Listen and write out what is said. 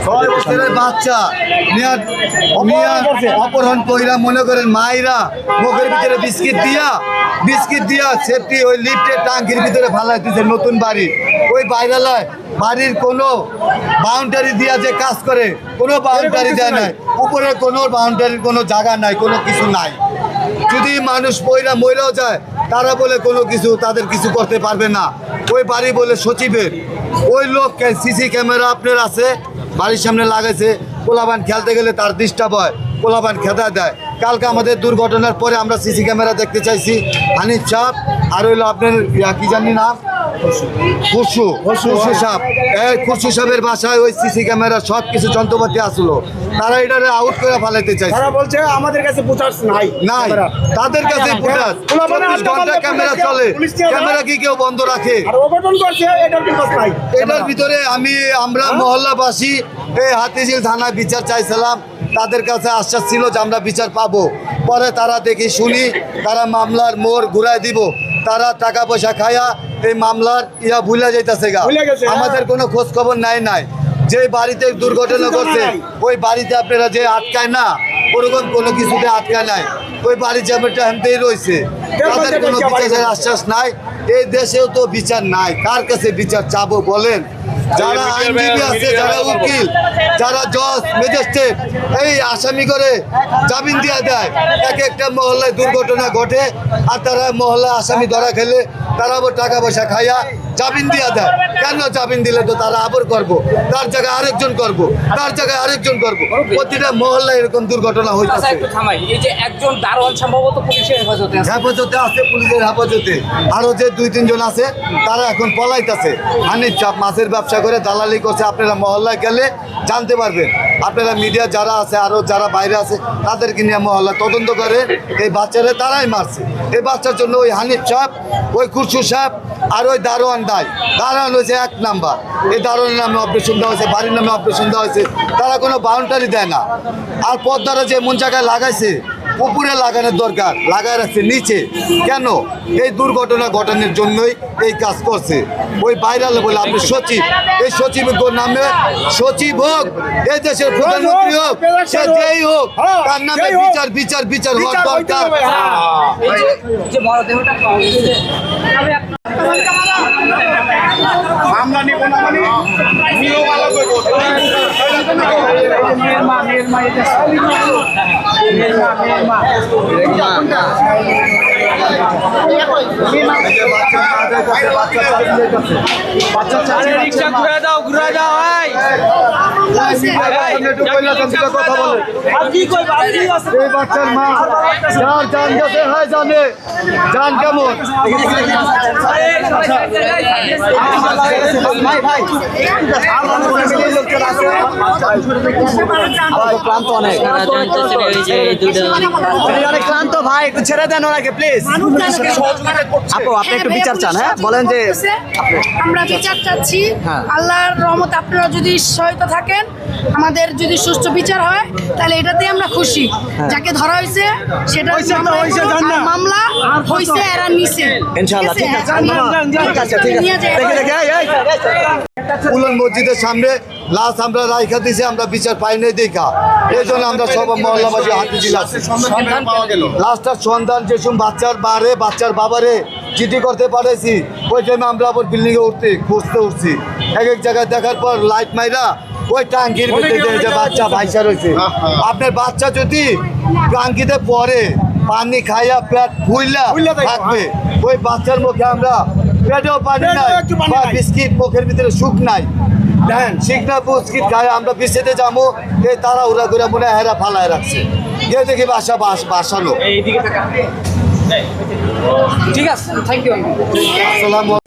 6 বছরের বাচ্চা অপহরণ কইরা মনে করেন মাইরা মুখের ভিতরে বিস্কিট দিয়া সেফটি ওই লিফটের টাঙ্কির ভিতরে ফালাইতেছে নতুন বাড়ি। ওই বাইরালায় বাড়ির কোনো বাউন্ডারি দিয়া যে কাজ করে কোনো বাউন্ডারি দেয় নাই, উপরে কোনো বাউন্ডারির কোনো জায়গা নাই, কোনো কিছু নাই। যদি মানুষ মইরাও যায় তারা বলে কোনো কিছু তাদের কিছু করতে পারবে না। ওই বাড়ি বলে সচিবের। ওই লোক সিসি ক্যামেরা আপনার আছে বাড়ির সামনে লাগাইছে, পোলাবান খেলতে গেলে তার ডিস্টার্ব হয়, পোলাবান খেদা দেয়। কালকে আমাদের দুর্ঘটনার পরে আমরা সিসি ক্যামেরা দেখতে চাইছি। হানিফ সাহেব আর হইলো আপনার কি জানি নাম খুরশু সাহেব, এই খুরশু সাহেবের বাসায় ওই সিসি ক্যামেরা সব কিছু যন্ত্রপাতি আসলো। তারা এটারে আউট করে ফেলাইতে চাইছে। তারা বলছে আমাদের কাছে ফুটাজ নাই, তাদের কাছে ফুটাজ 24 ঘন্টা ক্যামেরা চলে। ক্যামেরা কি কেউ বন্ধ রাখে? আর অঘটন করছে এটার বিপদ নাই। এটার ভিতরে আমরা মহল্লাবাসী এই হাতিঝিল থানায় বিচার চাইছিলাম। তাদের কাছে আশ্বাস ছিল যে আমরা বিচার পাবো। পরে তারা দেখি শুনি তারা মামলার মোড় ঘুরাই দিব। তারা টাকা পয়সা খায়া এই মামলার ভুলে যাইতেছে গা। আমাদের কোনো খোঁজ খবর নাই। যে বাড়িতে দুর্ঘটনা করছে ওই বাড়িতে আপনারা যে আটকায় না, ওরকম কোনো কিছুতে আটকায় নাই। ওই বাড়ির জামাটা হেমতেই রয়েছে। তাদের কোনো বিচারের আশ্বাস নাই। এই দেশেও তো বিচার নাই। কার কাছে বিচার চাবো বলেন? যারা আইনজীবী আছে, যারা উকিল, যারা জজ ম্যাজিস্ট্রেট এই আসামি করে জামিন দিয়ে দেয়। এক একটা মহল্লায় দুর্ঘটনা ঘটে আর তারা মহল্লায় আসামি ধরা খেলে তারা আবার টাকা পয়সা খাইয়া জামিন দিয়ে দেয়। কেন জামিন দিলে তো তারা আবার করবো, তার জায়গায় আরেকজন করবো, তার জায়গায় আরেকজন করবো। প্রতিটা মহল্লায় এরকম দুর্ঘটনা হইতেছে। একজন দারোয়ান সম্ভবত পুলিশের হেফাজতে আছে, পুলিশের হেফাজতে। আরো যে 2-3 জন আছে তারা এখন পলাইতেছে। হানিফ চাপ মাছের ব্যবসা করে দালালি করছে। আপনারা মহল্লায় গেলে জানতে পারবেন। আপনারা মিডিয়া যারা আছে আরো যারা বাইরে আছে তাদেরকে নিয়ে মহল্লা তদন্ত করে এই বাচ্চারা তারাই মারছে। এই বাচ্চার জন্য ওই হানিফ সাহেব, ওই খুরশু সাহেব আর ওই দারোয়ান দারোয়ান হয়েছে 1 নাম্বার। এই দারোয়ানের নামে অপারেশন দেওয়া হয়েছে, বাড়ির নামে অপারেশন দেওয়া হয়েছে। তারা কোনো বাউন্ডারি দেয় না। আর পদ্মারা যে এমন জায়গায় লাগাইছে উপরে লাগানোর দরকার, লাগাই রাখছে নিচে। কেন? এই দুর্ঘটনা ঘটানোর জন্যই এই কাজ করছে। ওই বাইরাল বলে আপনি সচিব, এই সচিবের নামে সচিব হোক, এই দেশের প্রধানমন্ত্রী হোক, সে যেই হোক, তার নামে বিচার হওয়ার দরকার। মামলা নিব না মানে নিও ভালো করব। রিক্সা ঘুরে দাও ভাই। কথা বলে এই বাচ্চার মা যার জান গেছে হয় জানে জান কেমন। ক্লান্ত অনেক ক্লান্ত ভাই, একটু ছেড়ে দেন ওনাকে প্লিজ। আপু আপনি একটু বিচার চান? হ্যাঁ বলেন যে আমরা বিচার চাচ্ছি। আল্লাহর রহমত আপনারা যদি সহায়তা থাকেন, আমাদের যদি সুষ্ঠু বিচার হয় তাহলে এটাতে আমরা খুশি। যাকে ধরা হয়েছে সেটা মামলা হয়েছে, এরা নিছে ইনশাআল্লাহ। ঠিক আছে ঠিক আছে। উলন মসজিদের সামনে লাশ আমরা রাইখা দিছি, আমরা বিচার পাই নাই দেখা। এই জন্য আমরা সব মহল্লাবাসী হাতিঝিল আছি। লাশটার সন্ধান যেসব বাচ্চার বাবারে চিঠি করতে পারেছি, ওই টাইমে আমরা আবার বিল্ডিংয়ে খুঁজতে উঠছি। এক জায়গায় দেখার পর লাইট মাইরা ওই টাঙ্কির ভিতরে যে বাচ্চা ভাইসা রয়েছে। আপনার বাচ্চা যদি টাঙ্কিতে পড়ে পানি খাইয়া পেট ফুইলা থাকবে, ওই বাচ্চার মুখে আমরা পেটেও পানি নাই বা বিস্কিট মুখের ভিতরে সুখ নাই। দেখেন শিখনা বিস্কিট খায় আমরা বিছেতে যাবো, এই তারা উড়া ঘুরা মনে হেরা ফালায় রাখছে। এ দেখি বাসানো। ঠিক আছে, থ্যাংক ইউ। আসসালাম।